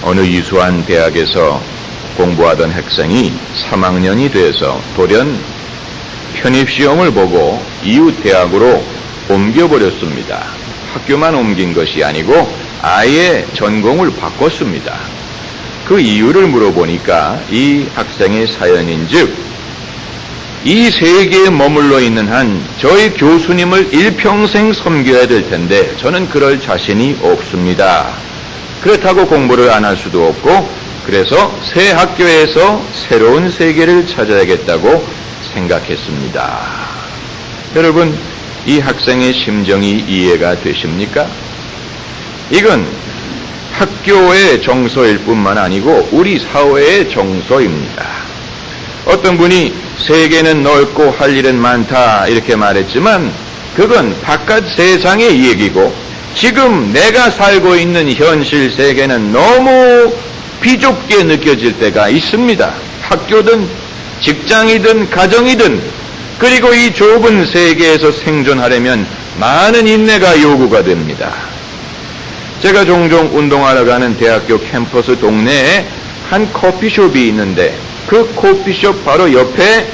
어느 유수한 대학에서 공부하던 학생이 3학년이 돼서 돌연 편입시험을 보고 이웃 대학으로 옮겨버렸습니다. 학교만 옮긴 것이 아니고 아예 전공을 바꿨습니다. 그 이유를 물어보니까 이 학생의 사연인즉, 이 세계에 머물러 있는 한 저희 교수님을 일평생 섬겨야 될 텐데 저는 그럴 자신이 없습니다. 그렇다고 공부를 안 할 수도 없고, 그래서 새 학교에서 새로운 세계를 찾아야겠다고 생각했습니다. 여러분, 이 학생의 심정이 이해가 되십니까? 이건 학교의 정서일 뿐만 아니고 우리 사회의 정서입니다. 어떤 분이 세계는 넓고 할 일은 많다 이렇게 말했지만 그건 바깥 세상의 얘기고, 지금 내가 살고 있는 현실 세계는 너무 비좁게 느껴질 때가 있습니다. 학교든 직장이든 가정이든, 그리고 이 좁은 세계에서 생존하려면 많은 인내가 요구가 됩니다. 제가 종종 운동하러 가는 대학교 캠퍼스 동네에 한 커피숍이 있는데 그 커피숍 바로 옆에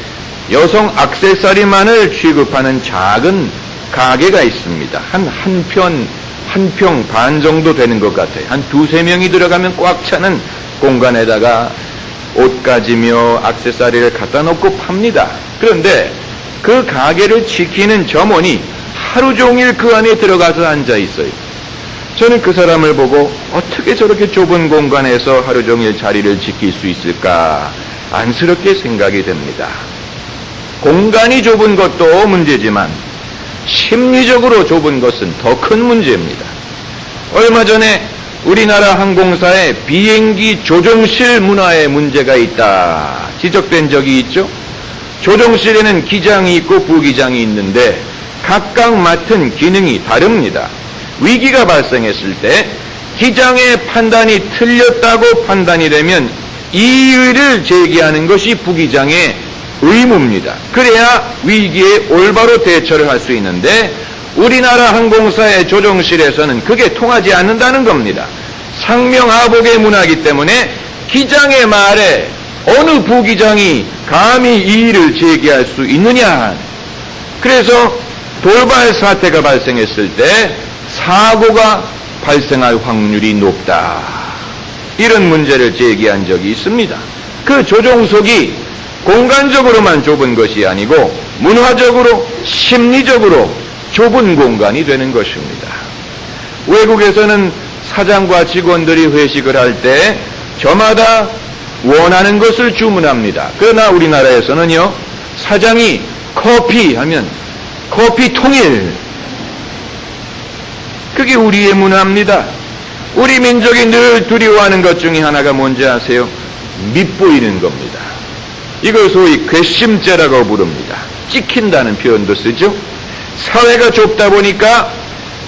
여성 액세서리만을 취급하는 작은 가게가 있습니다. 한 평 반 정도 되는 것 같아요. 한 두세 명이 들어가면 꽉 차는 공간에다가 옷 가지며 액세서리를 갖다 놓고 팝니다. 그런데 그 가게를 지키는 점원이 하루 종일 그 안에 들어가서 앉아 있어요. 저는 그 사람을 보고 어떻게 저렇게 좁은 공간에서 하루 종일 자리를 지킬 수 있을까 안쓰럽게 생각이 됩니다. 공간이 좁은 것도 문제지만 심리적으로 좁은 것은 더 큰 문제입니다. 얼마 전에 우리나라 항공사의 비행기 조종실 문화에 문제가 있다 지적된 적이 있죠. 조종실에는 기장이 있고 부기장이 있는데 각각 맡은 기능이 다릅니다. 위기가 발생했을 때 기장의 판단이 틀렸다고 판단이 되면 이의를 제기하는 것이 부기장의 의무입니다. 그래야 위기에 올바로 대처를 할 수 있는데 우리나라 항공사의 조종실에서는 그게 통하지 않는다는 겁니다. 상명하복의 문화이기 때문에 기장의 말에 어느 부기장이 감히 이의를 제기할 수 있느냐. 그래서 돌발 사태가 발생했을 때 사고가 발생할 확률이 높다. 이런 문제를 제기한 적이 있습니다. 그 조종석이 공간적으로만 좁은 것이 아니고 문화적으로 심리적으로 좁은 공간이 되는 것입니다. 외국에서는 사장과 직원들이 회식을 할 때 저마다 원하는 것을 주문합니다. 그러나 우리나라에서는요, 사장이 커피 하면 커피 통일. 그게 우리의 문화입니다. 우리 민족이 늘 두려워하는 것 중에 하나가 뭔지 아세요? 밉보이는 겁니다. 이걸 소위 괘씸죄라고 부릅니다. 찍힌다는 표현도 쓰죠. 사회가 좁다 보니까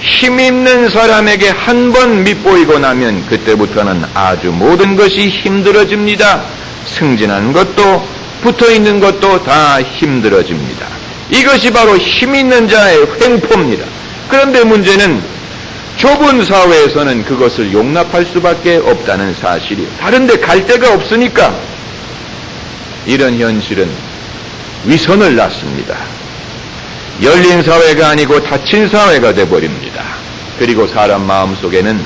힘있는 사람에게 한 번 밉보이고 나면 그때부터는 아주 모든 것이 힘들어집니다. 승진하는 것도 붙어있는 것도 다 힘들어집니다. 이것이 바로 힘있는 자의 횡포입니다. 그런데 문제는 좁은 사회에서는 그것을 용납할 수밖에 없다는 사실이에요. 다른 데 갈 데가 없으니까 이런 현실은 위선을 낳습니다. 열린 사회가 아니고 닫힌 사회가 돼버립니다. 그리고 사람 마음속에는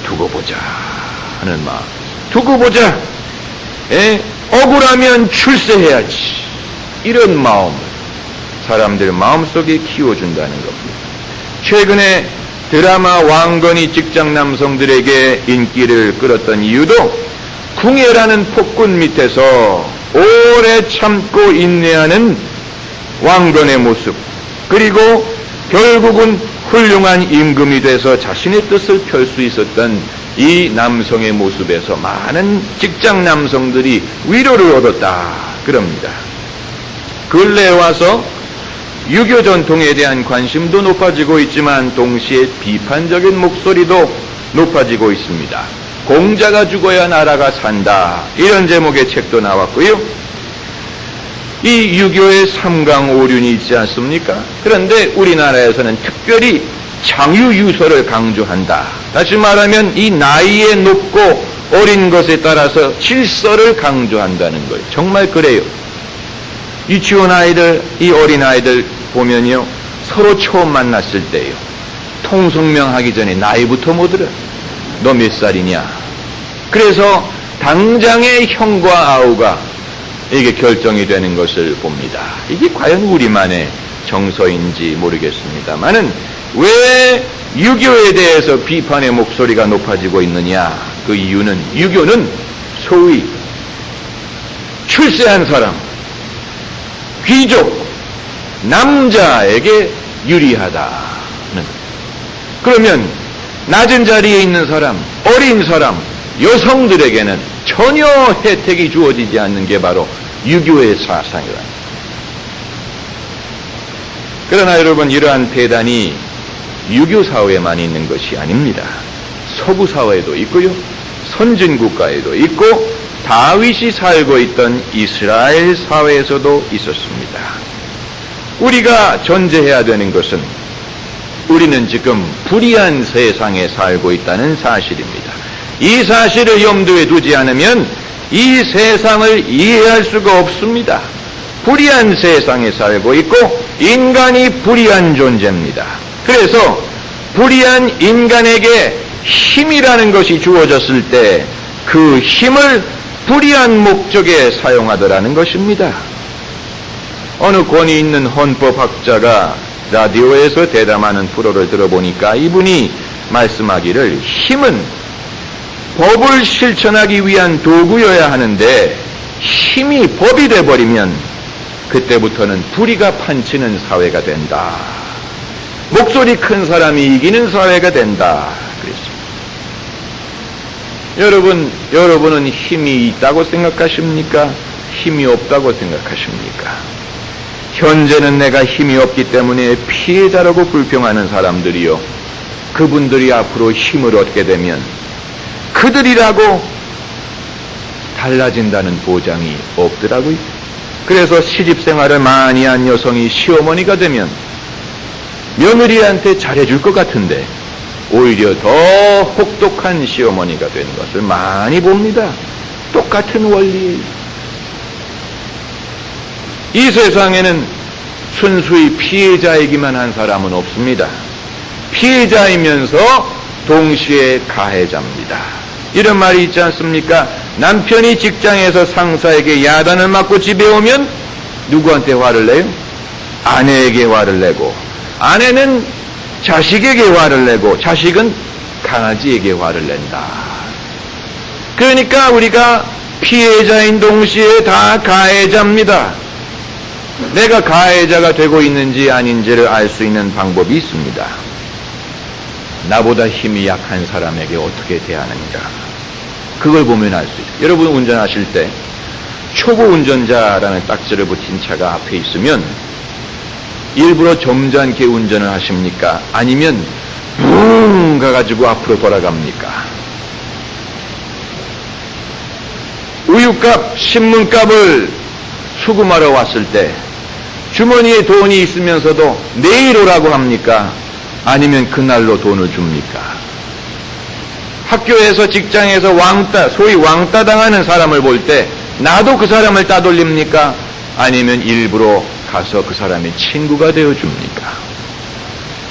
두고 보자 하는 마음, 두고 보자, 억울하면 출세해야지, 이런 마음을 사람들 마음속에 키워준다는 겁니다. 최근에 드라마 왕건이 직장 남성들에게 인기를 끌었던 이유도 궁예라는 폭군 밑에서 오래 참고 인내하는 왕건의 모습, 그리고 결국은 훌륭한 임금이 돼서 자신의 뜻을 펼 수 있었던 이 남성의 모습에서 많은 직장 남성들이 위로를 얻었다 그럽니다. 근래에 와서 유교 전통에 대한 관심도 높아지고 있지만 동시에 비판적인 목소리도 높아지고 있습니다. 공자가 죽어야 나라가 산다, 이런 제목의 책도 나왔고요. 이 유교의 삼강오륜이 있지 않습니까? 그런데 우리나라에서는 특별히 장유유서를 강조한다. 다시 말하면 이 나이에 높고 어린 것에 따라서 질서를 강조한다는 거예요. 정말 그래요. 유치원 아이들, 이 어린 아이들 보면요, 서로 처음 만났을 때요, 통성명 하기 전에 나이부터 못 들어요. 너 몇 살이냐? 그래서 당장의 형과 아우가 이게 결정이 되는 것을 봅니다. 이게 과연 우리만의 정서인지 모르겠습니다만은 왜 유교에 대해서 비판의 목소리가 높아지고 있느냐? 그 이유는 유교는 소위 출세한 사람, 귀족, 남자에게 유리하다는. 그러면 낮은 자리에 있는 사람, 어린 사람, 여성들에게는 전혀 혜택이 주어지지 않는 게 바로 유교의 사상이라. 그러나 여러분, 이러한 폐단이 유교 사회에만 있는 것이 아닙니다. 서구 사회에도 있고요, 선진국가에도 있고, 다윗이 살고 있던 이스라엘 사회에서도 있었습니다. 우리가 전제해야 되는 것은 우리는 지금 불의한 세상에 살고 있다는 사실입니다. 이 사실을 염두에 두지 않으면 이 세상을 이해할 수가 없습니다. 불의한 세상에 살고 있고 인간이 불의한 존재입니다. 그래서 불의한 인간에게 힘이라는 것이 주어졌을 때 그 힘을 불의한 목적에 사용하더라는 것입니다. 어느 권위 있는 헌법학자가 라디오에서 대담하는 프로를 들어보니까 이분이 말씀하기를, 힘은 법을 실천하기 위한 도구여야 하는데 힘이 법이 돼버리면 그때부터는 불의가 판치는 사회가 된다. 목소리 큰 사람이 이기는 사회가 된다. 그랬습니다. 여러분은 힘이 있다고 생각하십니까? 힘이 없다고 생각하십니까? 현재는 내가 힘이 없기 때문에 피해자라고 불평하는 사람들이요, 그분들이 앞으로 힘을 얻게 되면 그들이라고 달라진다는 보장이 없더라고요. 그래서 시집생활을 많이 한 여성이 시어머니가 되면 며느리한테 잘해줄 것 같은데 오히려 더 혹독한 시어머니가 되는 것을 많이 봅니다. 똑같은 원리예요. 이 세상에는 순수히 피해자이기만 한 사람은 없습니다. 피해자이면서 동시에 가해자입니다. 이런 말이 있지 않습니까? 남편이 직장에서 상사에게 야단을 맞고 집에 오면 누구한테 화를 내요? 아내에게 화를 내고, 아내는 자식에게 화를 내고, 자식은 강아지에게 화를 낸다. 그러니까 우리가 피해자인 동시에 다 가해자입니다. 내가 가해자가 되고 있는지 아닌지를 알 수 있는 방법이 있습니다. 나보다 힘이 약한 사람에게 어떻게 대하는가, 그걸 보면 알 수 있어요. 여러분 운전하실 때 초보 운전자라는 딱지를 붙인 차가 앞에 있으면 일부러 점잖게 운전을 하십니까? 아니면 붕 가가지고 앞으로 돌아갑니까? 우유값, 신문값을 수금하러 왔을 때 주머니에 돈이 있으면서도 내일 오라고 합니까? 아니면 그날로 돈을 줍니까? 학교에서, 직장에서 소위 왕따 당하는 사람을 볼 때 나도 그 사람을 따돌립니까? 아니면 일부러 가서 그 사람의 친구가 되어줍니까?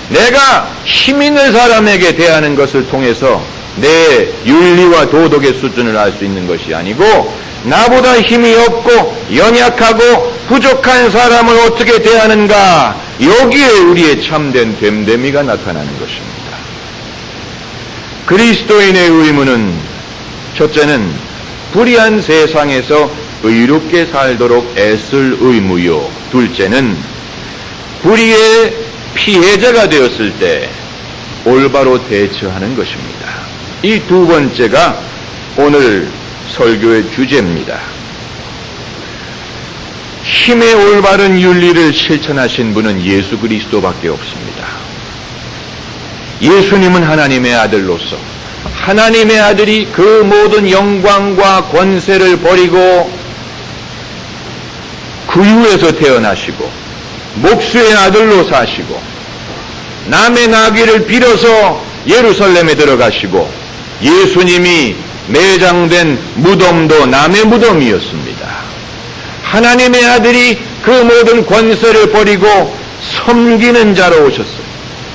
내가 힘 있는 사람에게 대하는 것을 통해서 내 윤리와 도덕의 수준을 알 수 있는 것이 아니고, 나보다 힘이 없고 연약하고 부족한 사람을 어떻게 대하는가, 여기에 우리의 참된 됨됨이가 나타나는 것입니다. 그리스도인의 의무는 첫째는 불의한 세상에서 의롭게 살도록 애쓸 의무요, 둘째는 불의의 피해자가 되었을 때 올바로 대처하는 것입니다. 이 두 번째가 오늘 설교의 주제입니다. 힘의 올바른 윤리를 실천하신 분은 예수 그리스도밖에 없습니다. 예수님은 하나님의 아들로서, 하나님의 아들이 그 모든 영광과 권세를 버리고 구유에서 태어나시고 목수의 아들로 사시고 남의 나귀를 빌어서 예루살렘에 들어가시고, 예수님이 매장된 무덤도 남의 무덤이었습니다. 하나님의 아들이 그 모든 권세를 버리고 섬기는 자로 오셨어요.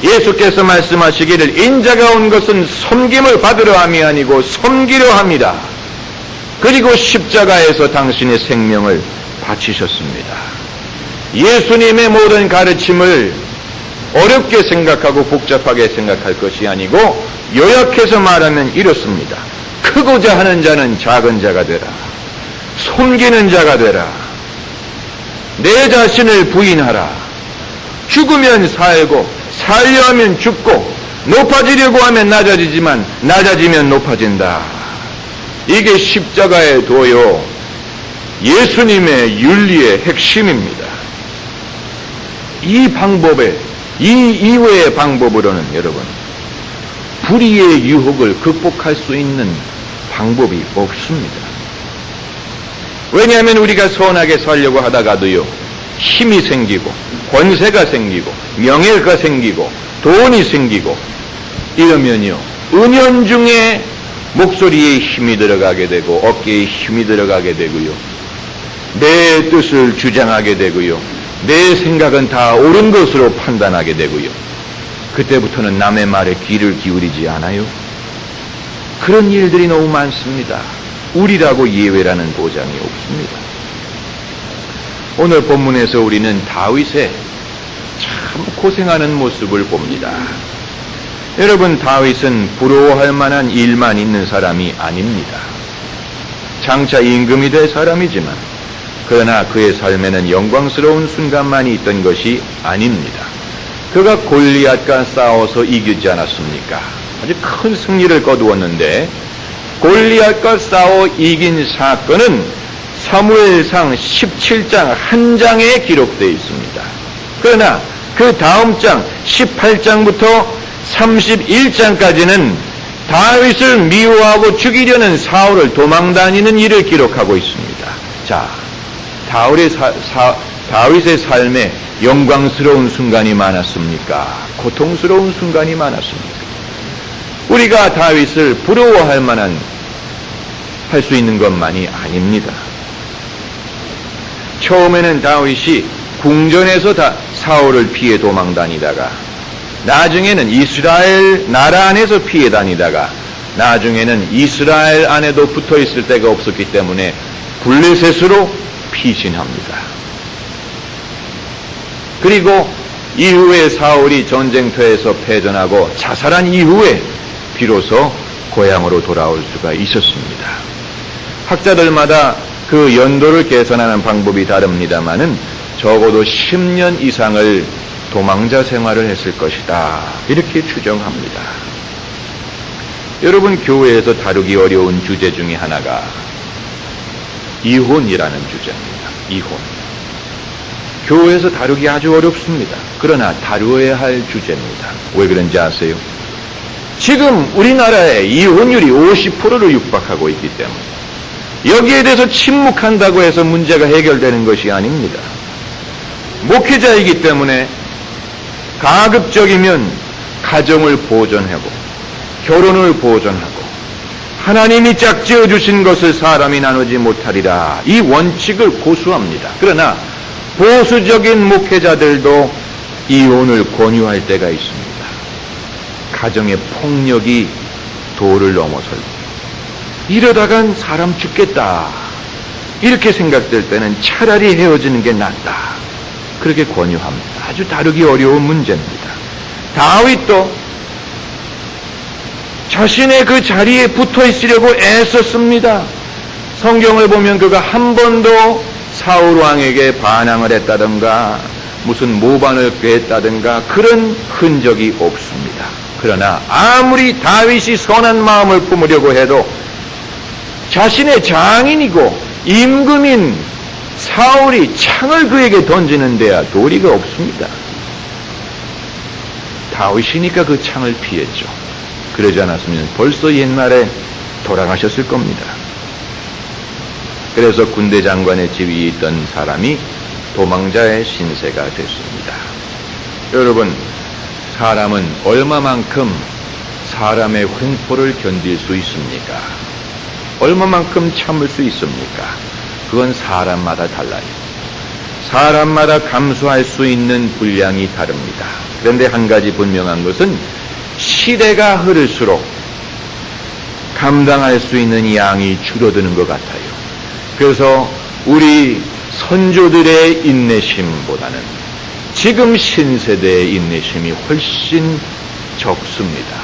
예수께서 말씀하시기를 인자가 온 것은 섬김을 받으려 함이 아니고 섬기려 합니다. 그리고 십자가에서 당신의 생명을 바치셨습니다. 예수님의 모든 가르침을 어렵게 생각하고 복잡하게 생각할 것이 아니고 요약해서 말하면 이렇습니다. 크고자 하는 자는 작은 자가 되라. 섬기는 자가 되라. 내 자신을 부인하라. 죽으면 살고 살려 하면 죽고 높아지려고 하면 낮아지지만 낮아지면 높아진다. 이게 십자가의 도요 예수님의 윤리의 핵심입니다. 이 방법에 이 이외의 방법으로는 여러분 불의의 유혹을 극복할 수 있는 방법이 없습니다. 왜냐하면 우리가 선하게 살려고 하다가도요 힘이 생기고 권세가 생기고 명예가 생기고 돈이 생기고 이러면요 은연중에 목소리에 힘이 들어가게 되고 어깨에 힘이 들어가게 되고요 내 뜻을 주장하게 되고요 내 생각은 다 옳은 것으로 판단하게 되고요 그때부터는 남의 말에 귀를 기울이지 않아요. 그런 일들이 너무 많습니다. 우리라고 예외라는 보장이 없습니다. 오늘 본문에서 우리는 다윗의 참 고생하는 모습을 봅니다. 여러분 다윗은 부러워할 만한 일만 있는 사람이 아닙니다. 장차 임금이 될 사람이지만 그러나 그의 삶에는 영광스러운 순간만이 있던 것이 아닙니다. 그가 골리앗과 싸워서 이기지 않았습니까? 아주 큰 승리를 거두었는데 골리앗과 싸워 이긴 사건은 사무엘상 17장 한 장에 기록되어 있습니다. 그러나 그 다음 장 18장부터 31장까지는 다윗을 미워하고 죽이려는 사울을 도망다니는 일을 기록하고 있습니다. 자, 다윗의 삶에 영광스러운 순간이 많았습니까? 고통스러운 순간이 많았습니까? 우리가 다윗을 부러워할 만한 할 수 있는 것만이 아닙니다. 처음에는 다윗이 궁전에서 사울을 피해 도망 다니다가 나중에는 이스라엘 나라 안에서 피해 다니다가 나중에는 이스라엘 안에도 붙어 있을 데가 없었기 때문에 블레셋으로 피신합니다. 그리고 이후에 사울이 전쟁터에서 패전하고 자살한 이후에 비로소 고향으로 돌아올 수가 있었습니다. 학자들마다 그 연도를 계산하는 방법이 다릅니다마는 적어도 10년 이상을 도망자 생활을 했을 것이다. 이렇게 추정합니다. 여러분 교회에서 다루기 어려운 주제 중에 하나가 이혼이라는 주제입니다. 이혼. 교회에서 다루기 아주 어렵습니다. 그러나 다루어야 할 주제입니다. 왜 그런지 아세요? 지금 우리나라의 이혼율이 50%를 육박하고 있기 때문에 여기에 대해서 침묵한다고 해서 문제가 해결되는 것이 아닙니다. 목회자이기 때문에 가급적이면 가정을 보존하고 결혼을 보존하고 하나님이 짝지어 주신 것을 사람이 나누지 못하리라 이 원칙을 고수합니다. 그러나 보수적인 목회자들도 이혼을 권유할 때가 있습니다. 가정의 폭력이 도를 넘어설 이러다간 사람 죽겠다 이렇게 생각될 때는 차라리 헤어지는 게 낫다 그렇게 권유합니다. 아주 다루기 어려운 문제입니다. 다윗도 자신의 그 자리에 붙어 있으려고 애썼습니다. 성경을 보면 그가 한 번도 사울 왕에게 반항을 했다든가 무슨 모반을 꾀했다든가 그런 흔적이 없습니다. 그러나 아무리 다윗이 선한 마음을 품으려고 해도 자신의 장인이고 임금인 사울이 창을 그에게 던지는 데야 도리가 없습니다. 다윗이니까 그 창을 피했죠. 그러지 않았으면 벌써 옛날에 돌아가셨을 겁니다. 그래서 군대 장관의 지위에 있던 사람이 도망자의 신세가 됐습니다. 여러분, 사람은 얼마만큼 사람의 횡포를 견딜 수 있습니까? 얼마만큼 참을 수 있습니까? 그건 사람마다 달라요. 사람마다 감수할 수 있는 분량이 다릅니다. 그런데 한 가지 분명한 것은 시대가 흐를수록 감당할 수 있는 양이 줄어드는 것 같아요. 그래서 우리 선조들의 인내심보다는 지금 신세대의 인내심이 훨씬 적습니다.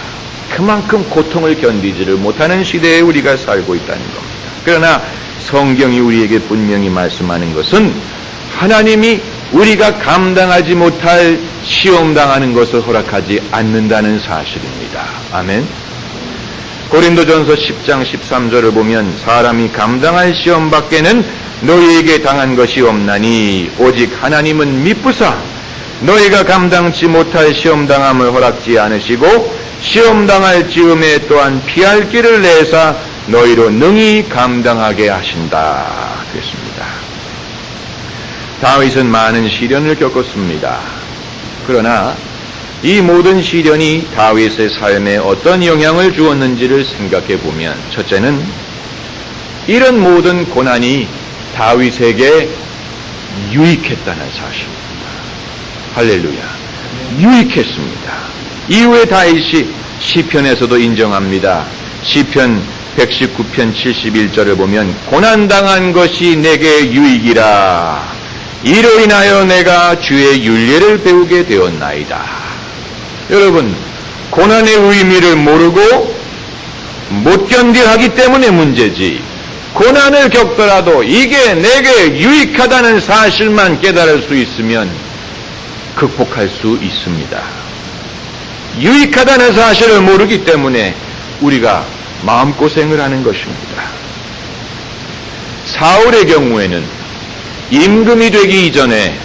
그만큼 고통을 견디지를 못하는 시대에 우리가 살고 있다는 겁니다. 그러나 성경이 우리에게 분명히 말씀하는 것은 하나님이 우리가 감당하지 못할 시험당하는 것을 허락하지 않는다는 사실입니다. 아멘. 고린도전서 10장 13절을 보면 사람이 감당할 시험 밖에는 너희에게 당한 것이 없나니 오직 하나님은 미쁘사 너희가 감당치 못할 시험당함을 허락지 않으시고 시험당할 즈음에 또한 피할 길을 내사 너희로 능히 감당하게 하신다. 그랬습니다. 다윗은 많은 시련을 겪었습니다. 그러나 이 모든 시련이 다윗의 삶에 어떤 영향을 주었는지를 생각해 보면 첫째는 이런 모든 고난이 다윗에게 유익했다는 사실입니다. 할렐루야. 유익했습니다. 이후에 다윗이 시편에서도 인정합니다. 시편 119편 71절을 보면 고난당한 것이 내게 유익이라 이로 인하여 내가 주의 윤례를 배우게 되었나이다. 여러분, 고난의 의미를 모르고 못 견디하기 때문에 문제지 고난을 겪더라도 이게 내게 유익하다는 사실만 깨달을 수 있으면 극복할 수 있습니다. 유익하다는 사실을 모르기 때문에 우리가 마음고생을 하는 것입니다. 사울의 경우에는 임금이 되기 이전에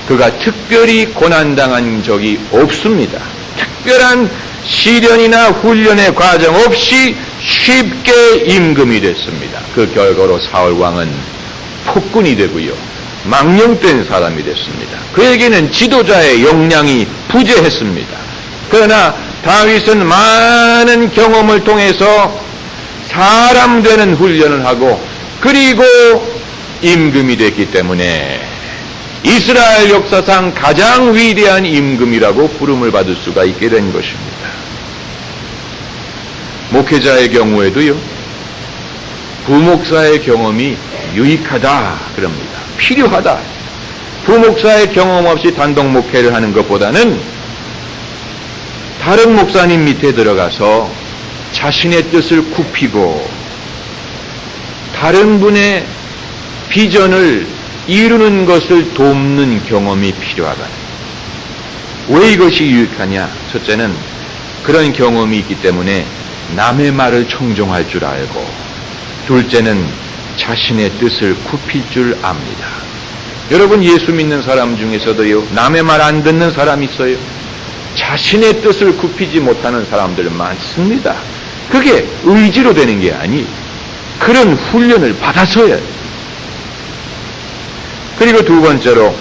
그가 특별히 고난당한 적이 없습니다. 특별한 시련이나 훈련의 과정 없이 쉽게 임금이 됐습니다. 그 결과로 사울왕은 폭군이 되고요. 망령된 사람이 됐습니다. 그에게는 지도자의 역량이 부재했습니다. 그러나 다윗은 많은 경험을 통해서 사람 되는 훈련을 하고 그리고 임금이 됐기 때문에 이스라엘 역사상 가장 위대한 임금이라고 부름을 받을 수가 있게 된 것입니다. 목회자의 경우에도요, 부목사의 경험이 유익하다 그럽니다. 필요하다. 부목사의 경험 없이 단독 목회를 하는 것보다는 다른 목사님 밑에 들어가서 자신의 뜻을 굽히고 다른 분의 비전을 이루는 것을 돕는 경험이 필요하다. 왜 이것이 유익하냐? 첫째는 그런 경험이 있기 때문에 남의 말을 청종할 줄 알고, 둘째는 자신의 뜻을 굽힐 줄 압니다. 여러분, 예수 믿는 사람 중에서도요, 남의 말 안 듣는 사람 있어요. 자신의 뜻을 굽히지 못하는 사람들 많습니다. 그게 의지로 되는 게 아니, 그런 훈련을 받아서야. 그리고 두 번째로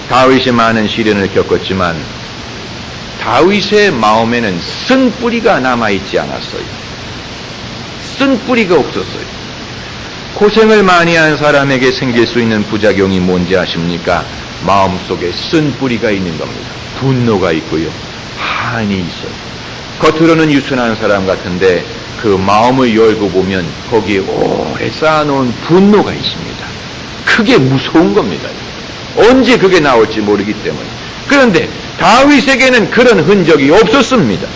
다윗이 많은 시련을 겪었지만 다윗의 마음에는 쓴뿌리가 남아있지 않았어요. 쓴뿌리가 없었어요. 고생을 많이 한 사람에게 생길 수 있는 부작용이 뭔지 아십니까? 마음속에 쓴뿌리가 있는 겁니다. 분노가 있고요, 한이 있어요. 겉으로는 유순한 사람 같은데 그 마음을 열고 보면 거기에 오래 쌓아놓은 분노가 있습니다. 그게 무서운 겁니다. 언제 그게 나올지 모르기 때문에. 그런데 다윗에게는 그런 흔적이 없었습니다.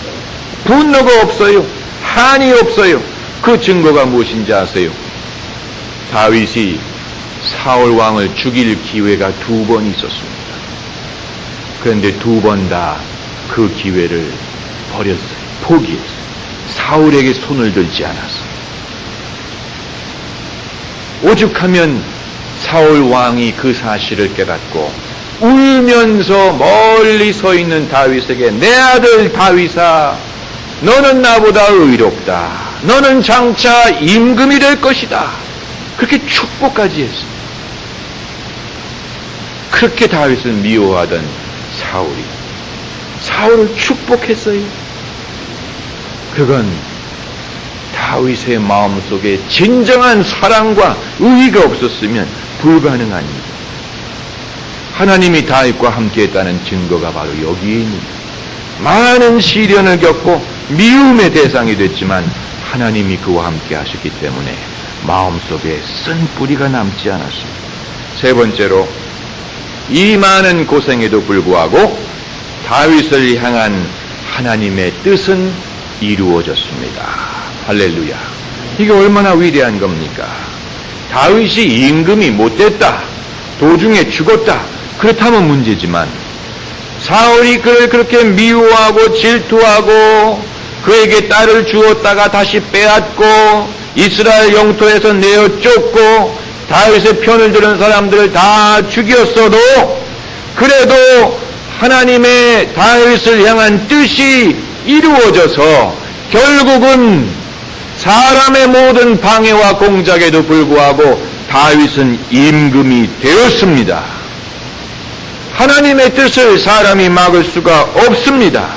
분노가 없어요. 한이 없어요. 그 증거가 무엇인지 아세요? 다윗이 사울 왕을 죽일 기회가 2번 있었습니다. 그런데 2번 다 그 기회를 버렸어요. 포기했어요. 사울에게 손을 들지 않았어요. 오죽하면 사울 왕이 그 사실을 깨닫고 울면서 멀리 서 있는 다윗에게 내 아들 다윗아, 너는 나보다 의롭다. 너는 장차 임금이 될 것이다. 그렇게 축복까지 했어요. 그렇게 다윗을 미워하던 사울을 축복했어요. 그건 다윗의 마음속에 진정한 사랑과 의의가 없었으면 불가능한 일. 하나님이 다윗과 함께했다는 증거가 바로 여기에 있습니다. 많은 시련을 겪고 미움의 대상이 됐지만 하나님이 그와 함께 하셨기 때문에 마음속에 쓴 뿌리가 남지 않았습니다. 세 번째로, 이 많은 고생에도 불구하고 다윗을 향한 하나님의 뜻은 이루어졌습니다. 할렐루야. 이게 얼마나 위대한 겁니까? 다윗이 임금이 못됐다, 도중에 죽었다, 그렇다면 문제지만 사울이 그를 그렇게 미워하고 질투하고 그에게 딸을 주었다가 다시 빼앗고 이스라엘 영토에서 내어 쫓고 다윗의 편을 드는 사람들을 다 죽였어도 그래도 하나님의 다윗을 향한 뜻이 이루어져서 결국은 사람의 모든 방해와 공작에도 불구하고 다윗은 임금이 되었습니다. 하나님의 뜻을 사람이 막을 수가 없습니다.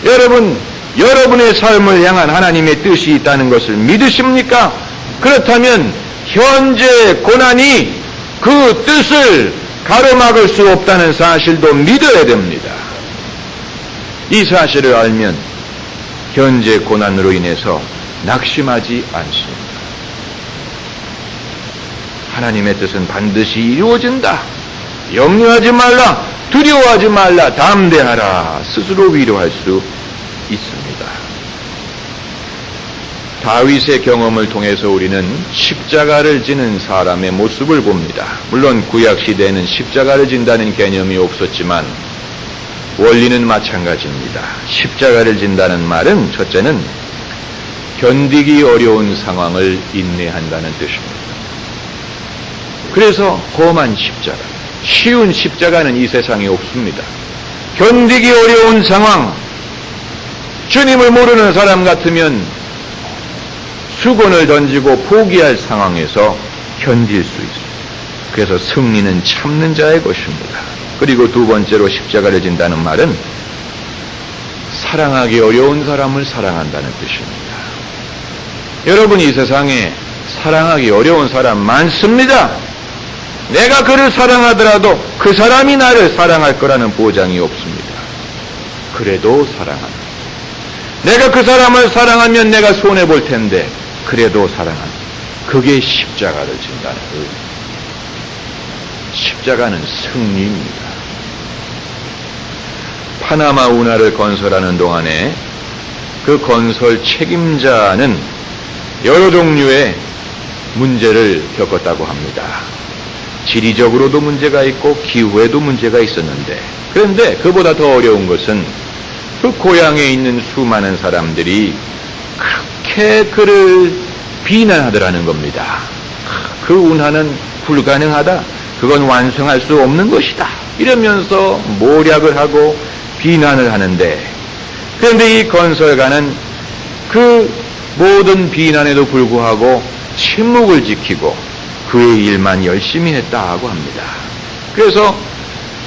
여러분, 여러분의 삶을 향한 하나님의 뜻이 있다는 것을 믿으십니까? 그렇다면 현재 고난이 그 뜻을 가로막을 수 없다는 사실도 믿어야 됩니다. 이 사실을 알면 현재 고난으로 인해서 낙심하지 않습니다. 하나님의 뜻은 반드시 이루어진다. 염려하지 말라, 두려워하지 말라, 담대하라, 스스로 위로할 수 있습니다. 다윗의 경험을 통해서 우리는 십자가를 지는 사람의 모습을 봅니다. 물론 구약시대에는 십자가를 진다는 개념이 없었지만 원리는 마찬가지입니다. 십자가를 진다는 말은 첫째는 견디기 어려운 상황을 인내한다는 뜻입니다. 그래서 험한 십자가, 쉬운 십자가는 이 세상에 없습니다. 견디기 어려운 상황, 주님을 모르는 사람 같으면 수건을 던지고 포기할 상황에서 견딜 수 있습니다. 그래서 승리는 참는 자의 것입니다. 그리고 두 번째로 십자가를 진다는 말은 사랑하기 어려운 사람을 사랑한다는 뜻입니다. 여러분, 이 세상에 사랑하기 어려운 사람 많습니다. 내가 그를 사랑하더라도 그 사람이 나를 사랑할 거라는 보장이 없습니다. 그래도 사랑합니다. 내가 그 사람을 사랑하면 내가 손해볼 텐데 그래도 사랑합니다. 그게 십자가를 진다는 거예요. 십자가는 승리입니다. 파나마 운하를 건설하는 동안에 그 건설 책임자는 여러 종류의 문제를 겪었다고 합니다. 지리적으로도 문제가 있고 기후에도 문제가 있었는데, 그런데 그보다 더 어려운 것은 그 고향에 있는 수많은 사람들이 그렇게 그를 비난하더라는 겁니다. 그 운하는 불가능하다, 그건 완성할 수 없는 것이다, 이러면서 모략을 하고 비난을 하는데, 그런데 이 건설가는 그 모든 비난에도 불구하고 침묵을 지키고 그의 일만 열심히 했다고 합니다. 그래서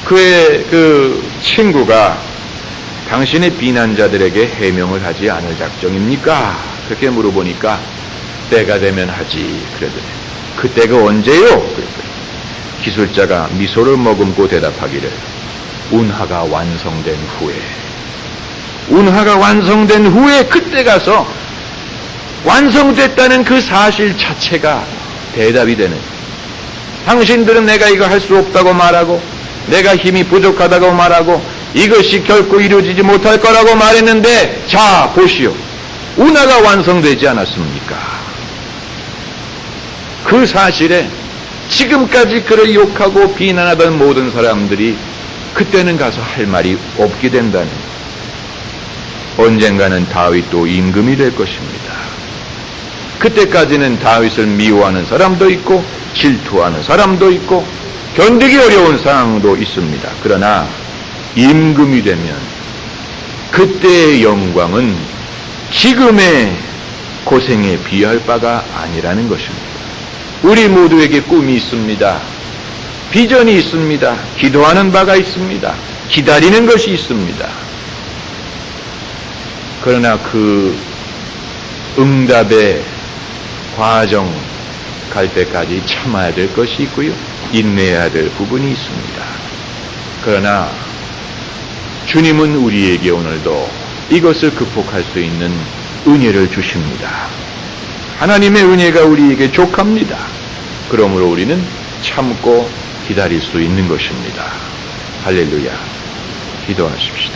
그의 그 친구가 당신의 비난자들에게 해명을 하지 않을 작정입니까? 그렇게 물어보니까 때가 되면 하지 그러더니, 그때가 언제요? 그랬더니 기술자가 미소를 머금고 대답하기를, 운하가 완성된 후에, 운하가 완성된 후에 그때 가서 완성됐다는 그 사실 자체가 대답이 되는, 당신들은 내가 이거 할 수 없다고 말하고 내가 힘이 부족하다고 말하고 이것이 결코 이루어지지 못할 거라고 말했는데, 자 보시오, 운하가 완성되지 않았습니까? 그 사실에 지금까지 그를 욕하고 비난하던 모든 사람들이 그때는 가서 할 말이 없게 된다는, 언젠가는 다윗도 임금이 될 것입니다. 그때까지는 다윗을 미워하는 사람도 있고 질투하는 사람도 있고 견디기 어려운 상황도 있습니다. 그러나 임금이 되면 그때의 영광은 지금의 고생에 비할 바가 아니라는 것입니다. 우리 모두에게 꿈이 있습니다. 비전이 있습니다. 기도하는 바가 있습니다. 기다리는 것이 있습니다. 그러나 그 응답의 과정 갈 때까지 참아야 될 것이 있고요. 인내해야 될 부분이 있습니다. 그러나 주님은 우리에게 오늘도 이것을 극복할 수 있는 은혜를 주십니다. 하나님의 은혜가 우리에게 족합니다. 그러므로 우리는 참고 기다릴 수 있는 것입니다. 할렐루야. 기도하십시오.